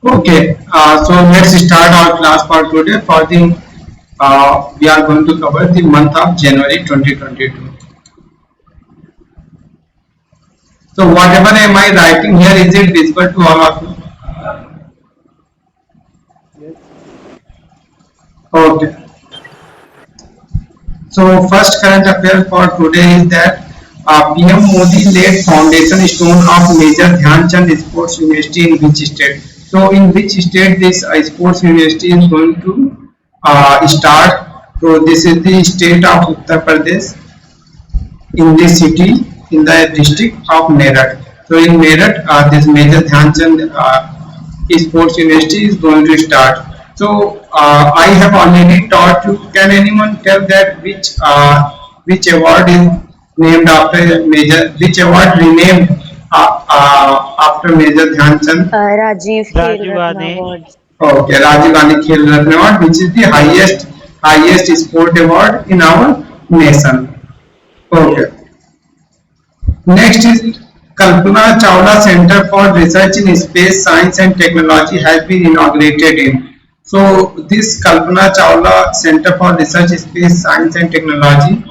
Okay, so let's start our class for today. For the we are going to cover the month of January 2022. So whatever am I writing here, is it visible to all of you? Yes. Okay. So first current affair for today is that PM Modi laid foundation stone of Major Dhyan Chand Sports University in which state? So in which state this sports university is going to start? So this is the state of Uttar Pradesh in this city in the district of Meerut. So in Meerut, this Major Dhyan Chand Sports University is going to start. So I have already taught you. Can anyone tell that which award is named after Major? Which award renamed after Major Dhyan Chand? Rajiv Khel Rajiv Ratna Gandhi. Awards. Okay, Rajiv Gandhi Khel Ratna Award, which is the highest sport award in our nation. Okay. Yes. Next is Kalpana Chawla Center for Research in Space Science and Technology has been inaugurated in. So this Kalpana Chawla Center for Research in Space Science and Technology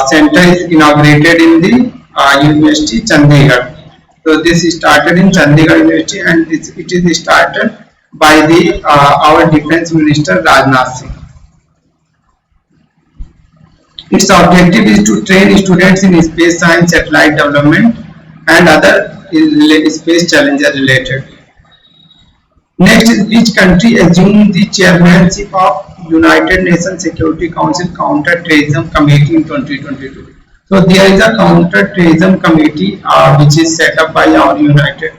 center is inaugurated in the University Chandigarh. So this is started in Chandigarh University and it is started by the our Defense Minister Rajnath Singh. Its objective is to train students in space science, satellite development, and other space challenges related. Next is which country assumed the chairmanship of United Nations Security Council Counter-Terrorism Committee in 2022. So there is a counter-terrorism committee which is set up by United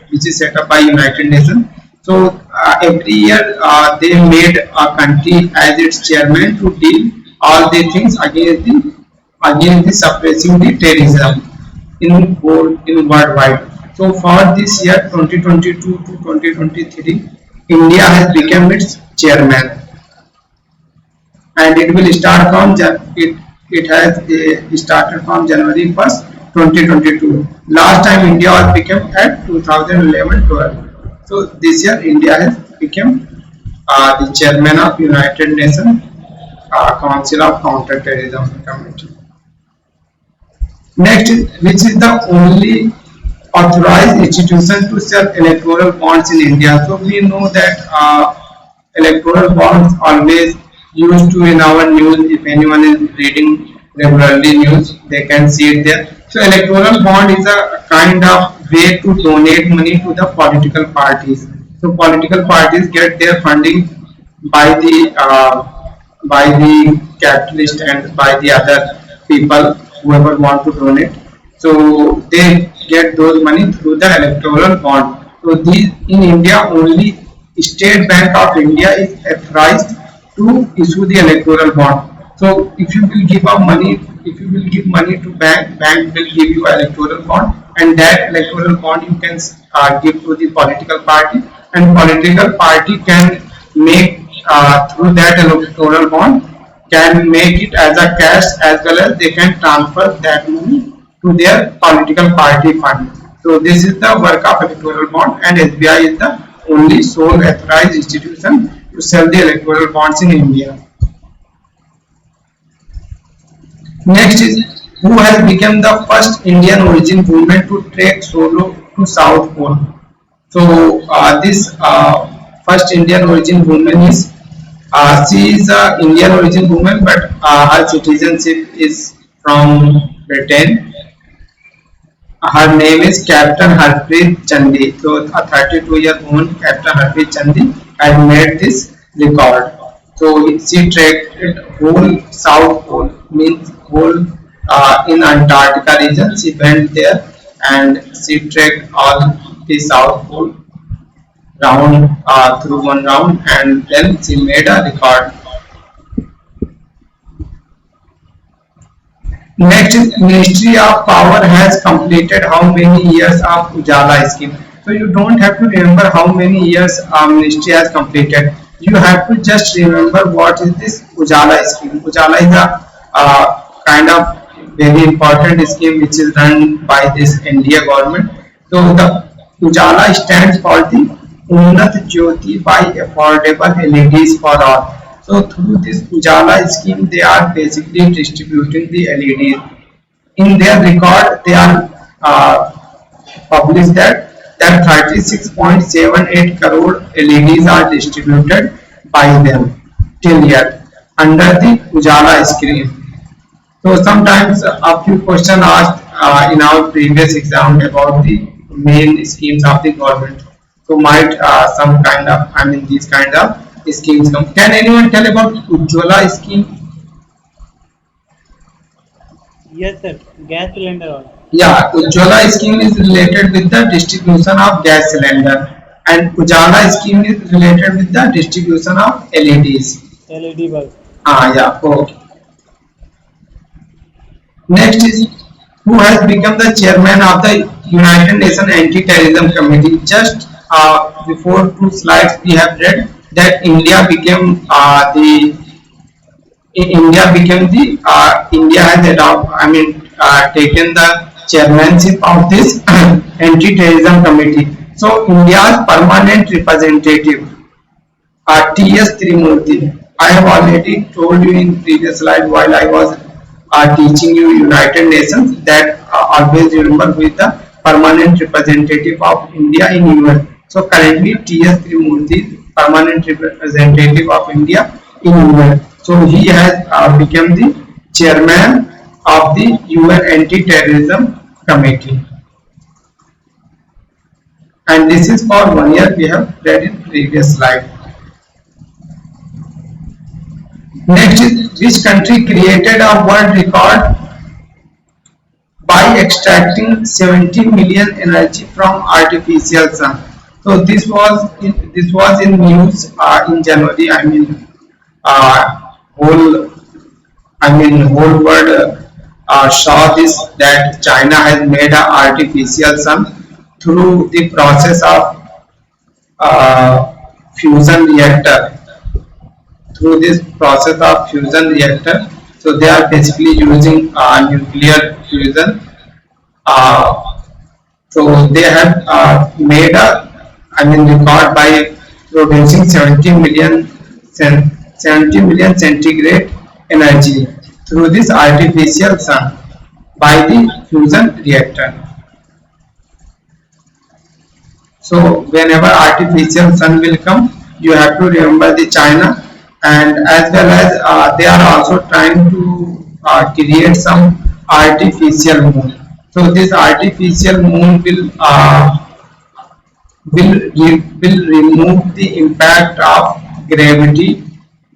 Nations. So every year they made a country as its chairman to deal all the things against the suppressing the terrorism in worldwide. So for this year 2022 to 2023, India has become its chairman, and it will start from it has started from January 1st, 2022. Last time India was become at 2011-12. So this year India has become the chairman of United Nations Council of Counter-Terrorism Committee. Next, which is the only authorized institution to sell electoral bonds in India. So we know that electoral bonds always used to in our news. If anyone is reading regularly news, they can see it there. So electoral bond is a kind of way to donate money to the political parties. So political parties get their funding by the capitalist and by the other people whoever want to donate. So they get those money through the electoral bond. So these in India only State Bank of India is authorized to issue the electoral bond. So if you will give money to bank will give you electoral bond, and that electoral bond you can give to the political party, and political party can make through that electoral bond can make it as a cash, as well as they can transfer that money to their political party fund. So this is the work of electoral bond, and SBI is the only sole authorized institution to sell the electoral bonds in India. Next is who has become the first Indian origin woman to trek solo to South Pole. So this first Indian origin woman is she is a Indian origin woman, but her citizenship is from Britain. Her name is Captain Harpreet Chandi. So a 32-year-old Captain Harpreet Chandi had made this record. So she trekked whole South Pole, means whole in Antarctica region. She went there and she trekked all the South Pole round through one round, and then she made a record. Next, Ministry of Power has completed how many years of Ujala scheme. So you don't have to remember how many years Ministry has completed. You have to just remember what is this Ujala scheme. Ujala is a kind of very important scheme which is run by this India government. So the Ujala stands for the Unnat Jyoti by affordable LEDs for all. So through this Ujala scheme, they are basically distributing the LEDs. In their record, they are published that 36.78 crore LEDs are distributed by them till yet under the Ujala scheme. So sometimes a few questions asked in our previous exam about the main schemes of the government. So might some kind of, I mean, these kind of schemes come. Can anyone tell about Ujjwala scheme? Yes, sir. Gas cylinder also. Yeah, Ujjwala scheme is related with the distribution of gas cylinder, and Ujala scheme is related with the distribution of LEDs. LED bulb. Ah, yeah. Okay. Next is who has become the chairman of the United Nations Anti-Terrorism Committee. Just before two slides, we have read that India became the India has taken the chairmanship of this anti-terrorism committee. So India's permanent representative T.S. Trimurti. I have already told you in previous slide while I was teaching you United Nations that always remember who is the permanent representative of India in UN. So currently T.S. Trimurti permanent representative of India in UN. So he has become the chairman of the UN Anti-Terrorism Committee. And this is for 1 year we have read in previous slide. Next is which country created a world record by extracting 70 million energy from artificial sun. So this was in news in January. Whole whole world saw this that China has made an artificial sun through the process of fusion reactor. Through this process of fusion reactor, so they are basically using nuclear fusion. Uh, so they have made a record by producing 70 million centigrade energy through this artificial sun by the fusion reactor. So whenever artificial sun will come, you have to remember the China, and as well as they are also trying to create some artificial moon. So this artificial moon will remove the impact of gravity.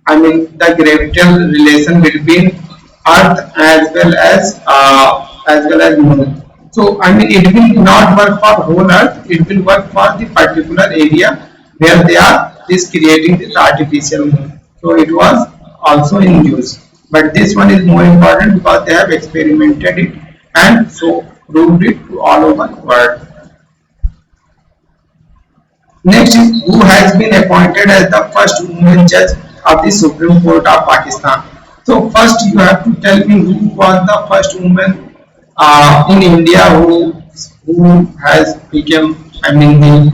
The gravitational relation between Earth as well as Moon. So it will not work for whole Earth. It will work for the particular area where they are this creating this artificial moon. So it was also in use. But this one is more important because they have experimented it and so proved it to all over the world. Next is who has been appointed as the first woman judge of the Supreme Court of Pakistan. So first you have to tell me who was the first woman in India who has become the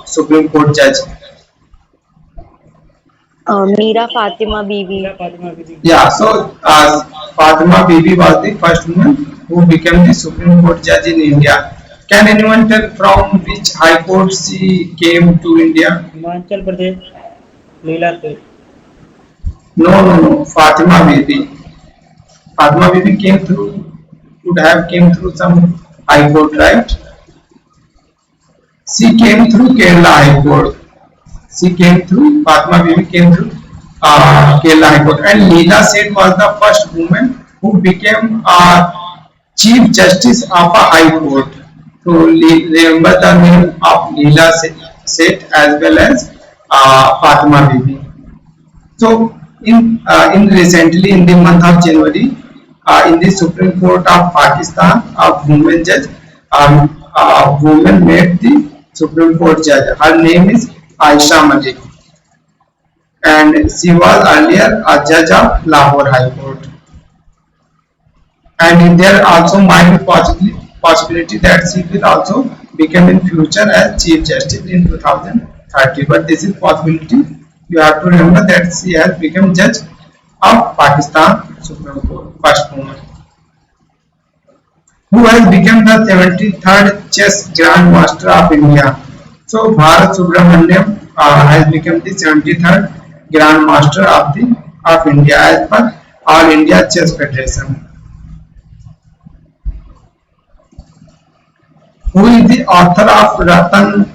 Supreme Court judge. Meera Fatima Bibi. Mira Fatima Bibi. Yeah, so Fatima Bibi was the first woman who became the Supreme Court judge in India. Can anyone tell from which high court she came to India? Himachal Pradesh. Leela Seth. No. Fatima Bibi. Fatima Bibi would have came through some high court, right? She came through Kerala High Court. Fatima Bibi came through Kerala High Court. And Leela Seth was the first woman who became Chief Justice of a High Court. So remember the name of Leela Seth as well as Fatima Bibi. So in recently in the month of January, in the Supreme Court of Pakistan, a woman judge, a woman made the Supreme Court judge. Her name is Aisha Malik, and she was earlier a judge of Lahore High Court. And there also might be possibility that she will also become in future as Chief Justice in 2030. But this is possibility. You have to remember that she has become judge of Pakistan Supreme Court, first woman, who has become the 73rd chess Grand Master of India. So Bharat Subramaniam has become the 73rd Grand Master of India as per All India Chess Federation. Who is the author of Ratan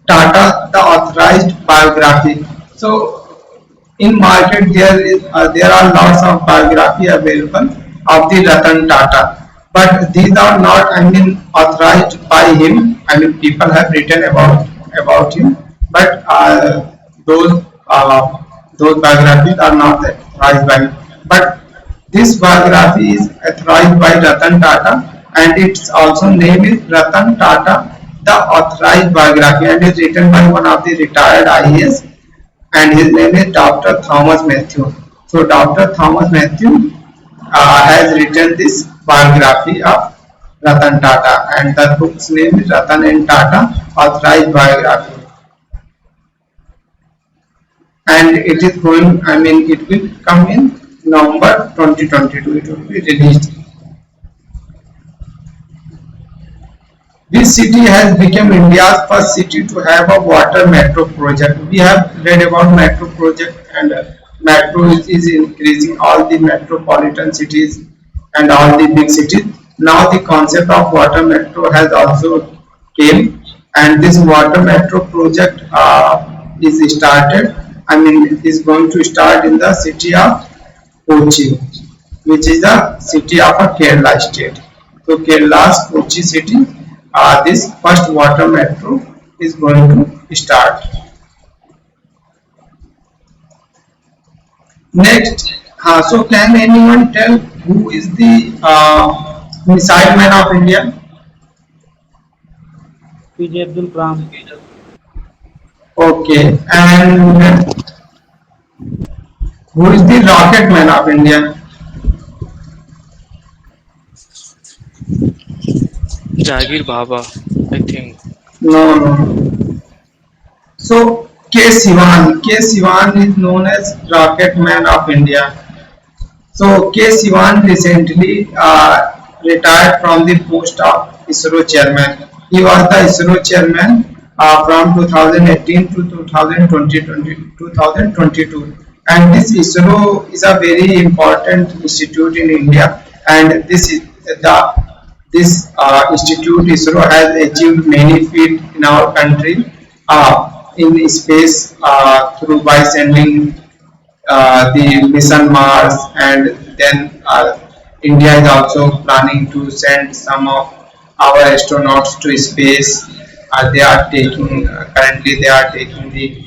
Tata, the authorized biography? So in market there are lots of biography available of the Ratan Tata, but these are not, I mean, authorized by him. I mean, people have written about him, but those those biographies are not authorized by him. But this biography is authorized by Ratan Tata, and its also name is Ratan Tata, the authorized biography, and is written by one of the retired IAS, and his name is Dr. Thomas Matthew. So Dr. Thomas Matthew has written this biography of Ratan Tata, and the book's name is Ratan and Tata Authorized Biography, and it is going. I mean, it will come in November 2022. It will be released. This city has become India's first city to have a water metro project. We have read about metro project, and metro is increasing all the metropolitan cities and all the big cities. Now the concept of water metro has also came, and this water metro project is started. I mean, is going to start in the city of Kochi, which is the city of a Kerala state. So Kerala's Kochi city, this first water metro is going to start. Next, so can anyone tell who is the missile man of India? PJ Abdul Kalam. Okay, and who is the rocket man of India? Jagir Baba, I think. No, no. So K. Sivan is known as rocket man of India. So K. Sivan recently retired from the post of ISRO chairman. He was the ISRO chairman from 2018 to 2022. And this ISRO is a very important institute in India, and this institute ISRO has achieved many feat in our country in space through by sending the mission Mars, and then India is also planning to send some of our astronauts to space. They are taking currently they are taking the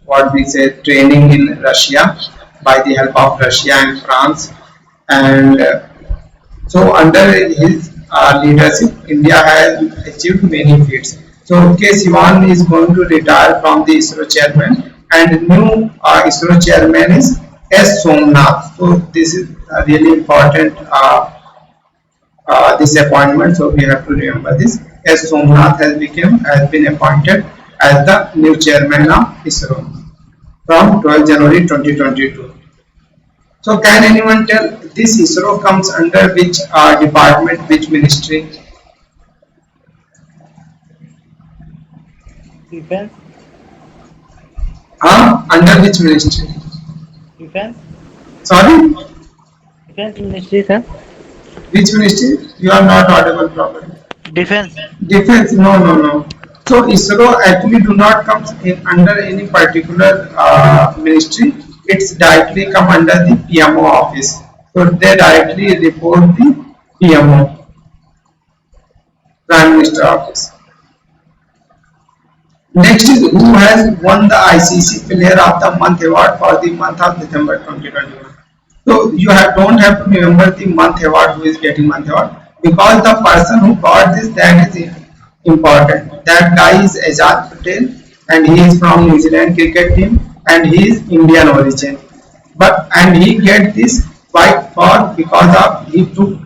what we say training in Russia by the help of Russia and France, and so under his leadership, India has achieved many feats. So K. Sivan is going to retire from the ISRO chairman, and new ISRO chairman is S. Somnath. So this is really important this appointment. So we have to remember this. S. Somnath has been appointed as the new chairman of ISRO from 12 January 2022. So can anyone tell this ISRO comes under which department, which ministry? Defense. Under which ministry? Defense. Sorry? Defense Ministry, sir. Which ministry? You are not audible properly. Defense. Defense? No, no, no. So ISRO actually do not come in under any particular ministry. It's directly come under the PMO office. So they directly report the PMO, Prime Minister Office. Next is who has won the ICC Player of the Month award for the month of December 2021. So you don't have to remember the month award, who is getting month award, because the person who got this, that is important. That guy is Ajaz Patel, and he is from New Zealand cricket team, and he is Indian origin. And he get this white ball because of he took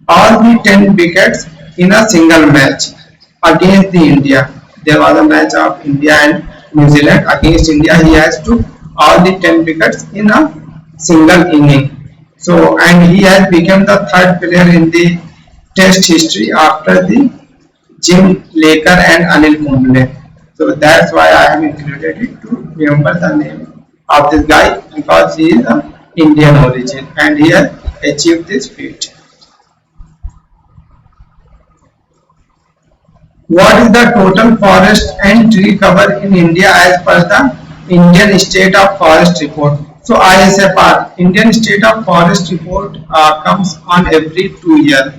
all the 10 wickets in a single match against the India. There was a match of India and New Zealand against India. He has took all the 10 wickets in a single inning. So and he has become the third player in the Test history after the Jim Laker and Anil Kumble. So that's why I have included it to remember the name of this guy because he is of Indian origin and he has achieved this feat. What is the total forest and tree cover in India as per the Indian State of Forest Report? So ISFR, Indian State of Forest Report comes on every 2 years.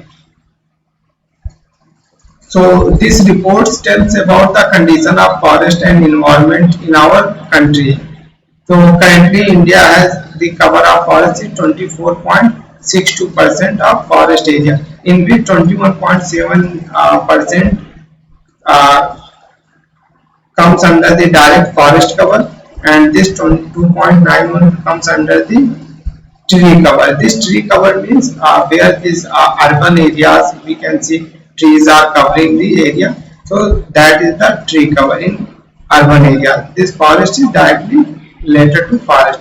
So this report tells about the condition of forest and environment in our country. So currently India has the cover of forest is 24.62% of forest area, in which 21.7% uh, comes under the direct forest cover, and this 22.91 comes under the tree cover. This tree cover means where these urban areas we can see trees are covering the area. So that is the tree cover in urban area. This forest is directly related to forest.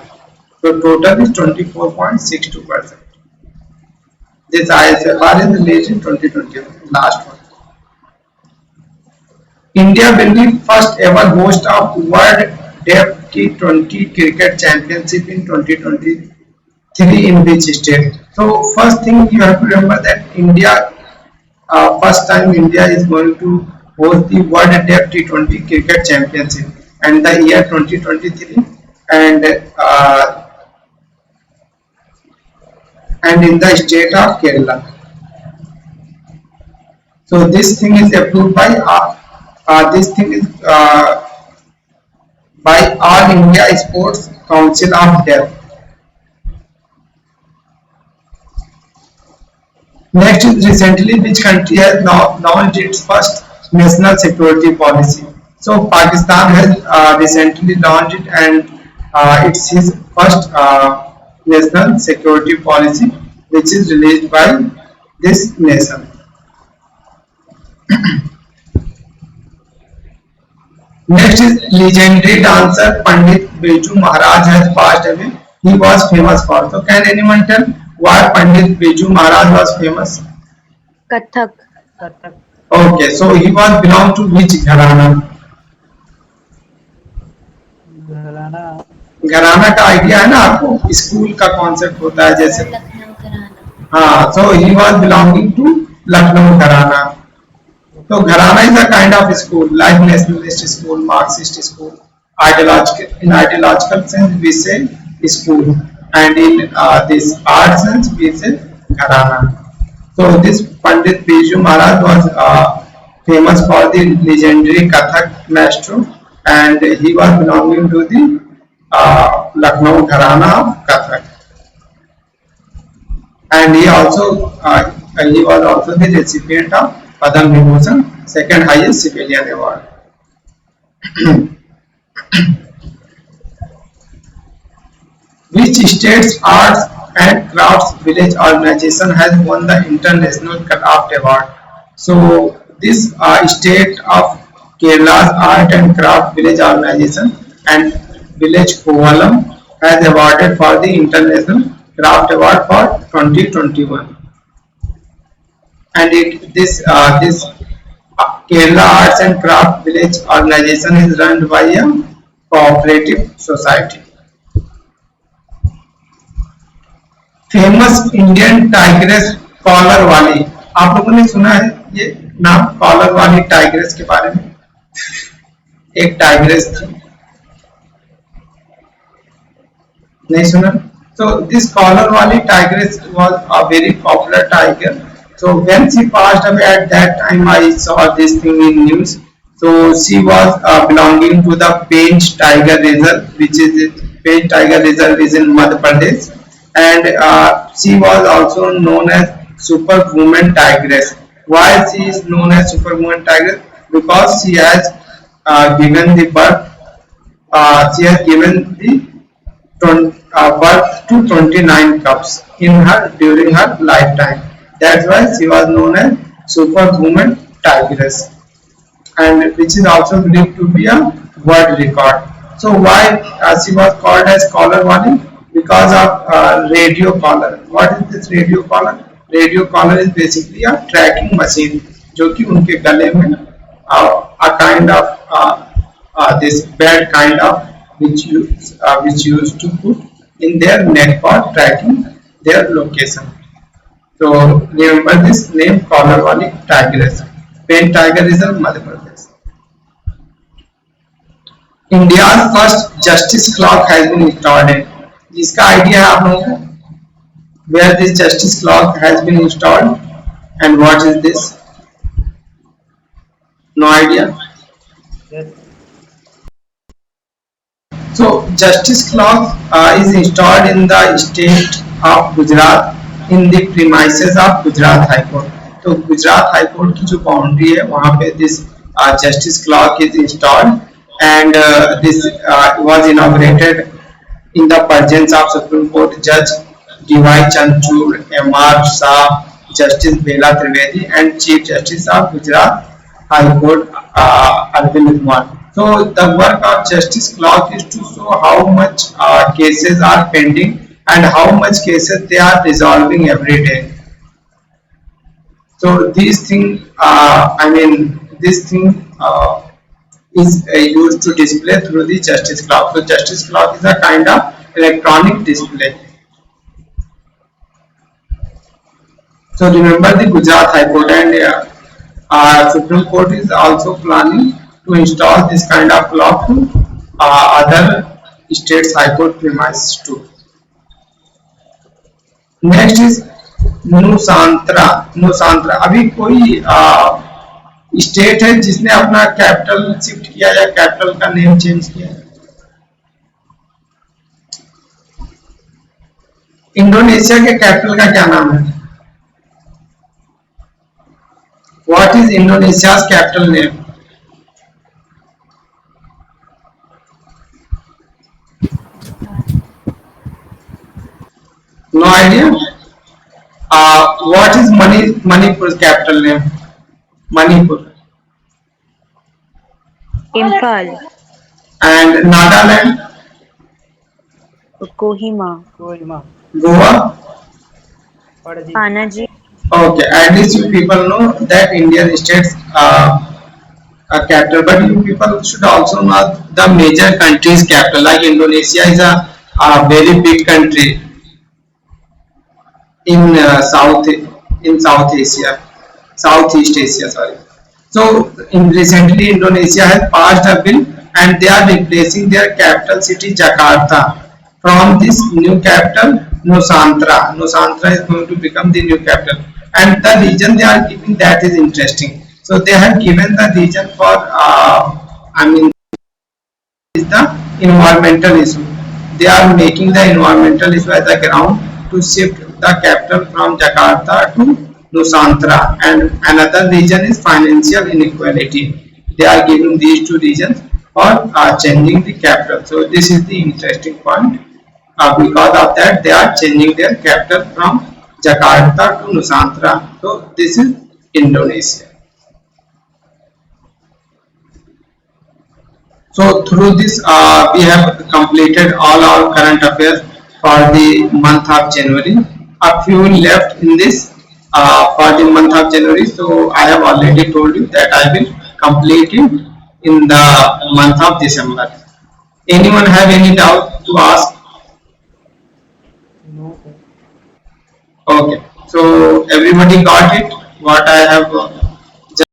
So total is 24.62%. This ISFR is released in 2021, last one. India will be first ever host of World Deaf T20 Cricket Championship in 2023 in which state? So first thing you have to remember that India, first time India is going to host the World Deaf T20 Cricket Championship and the year 2023 and uh, and in the state of Kerala. So this thing is approved by this thing is by All India Sports Council of Deaf. Next is recently which country has now launched its first national security policy. So Pakistan has recently launched it and it's his first national security policy which is released by this nation. Next is legendary dancer Pandit Beju Maharaj has passed away. He was famous for. So can anyone tell why Pandit Beju Maharaj was famous? Kathak. Kathak. Okay, so he was belong to which gharana? घराना घराना का idea है ना आपको school का concept होता है जैसे हाँ so he was belonging to Lucknow gharana so Gharana is a kind of school like nationalist school, Marxist school, ideological in ideological sense we say school and in this art sense we say Gharana. So this Pandit Biju Maharaj was famous for the legendary Kathak maestro and he was belonging to the Lucknow Gharana of Kathak and he was also the recipient of Padam Vibhushan, second highest civilian award. Which state's arts and crafts village organization has won the International Craft Award? So this state of Kerala's art and craft village organization and village Kovalam has awarded for the International Craft Award for 2021. And this Kerala Arts and Craft Village organization is run by a cooperative society. Famous Indian tigress collar वाली आप लोगों ने सुना है ये नाम collar वाली tigress के बारे में एक टाइग्रेस थी नहीं सुना so this collar wali tigress was a very popular tiger. So when she passed away at that time I saw this thing in news. So she was belonging to the Pench Tiger Reserve which is Pench Tiger Reserve is in Madhya Pradesh and she was also known as Superwoman Tigress. Why she is known as Superwoman Tigress? Because she has given the birth she has given the birth to 29 cubs in her during her lifetime. That's why she was known as superhuman tigress, and which is also believed to be a world record. So why she was called as collar wali? Because of radio collar. What is this radio collar? Radio collar is basically a tracking machine जो कि उनके गले में a kind of this bad kind of which used to put in their neck for tracking their location. So remember this name collar wali tigress. Pain tiger is in Madhya Pradesh. India's first justice clock has been installed in. जिसका idea है आप लोगों को? Where this justice clock has been installed and what is this? No idea. Yes. So justice clock is installed in the state of Gujarat in the premises of Gujarat High Court. तो Gujarat high court की जो boundary है वहाँ पे this justice clock is installed, and this was inaugurated in the presence of Supreme Court Judge D.Y. Chanchur, M.R. Shah, Justice Bela Trivedi, and Chief Justice of Gujarat High Court Arvind Kumar. So the work of justice clock is to show how much cases are pending and how much cases they are resolving every day. So these thing, this thing is used to display through the justice clock. So justice clock is a kind of electronic display. So remember the Gujarat High Court, and Supreme Court is also planning to install this kind of clock to other states High Court premises too. Next is नुसांत्रा. नुसांत्रा अभी कोई state है जिसने अपना capital shift किया या capital का name change किया? Indonesia के कैपिटल का क्या नाम है? What is Indonesia's capital name? No idea. What is Manipur's capital name? Manipur. Imphal, And Nagaland, Kohima, कोई माँ Goa. Panaji Panaji, Okay, at least you people know that Indian states a capital, but you people should also know the major countries' capital. Like Indonesia is a very big country in South Asia, Southeast Asia. Sorry. So recently Indonesia has passed a bill, and they are replacing their capital city Jakarta from this new capital Nusantara. Nusantara is going to become the new capital, and the region they are giving, that is interesting. So they have given the region for is the environmental issue. They are making the environmental issue as a ground to shift the capital from Jakarta to Nusantara, and another region is financial inequality. They are giving these two regions for changing the capital. So this is the interesting point. Because of that, they are changing their capital from Jakarta to Nusantara. So this is Indonesia. So through this, we have completed all our current affairs for the month of January. A few left in this for the month of January. So I have already told you that I will complete it in the month of December. Anyone have any doubt to ask? No Okay. So everybody got it? What I have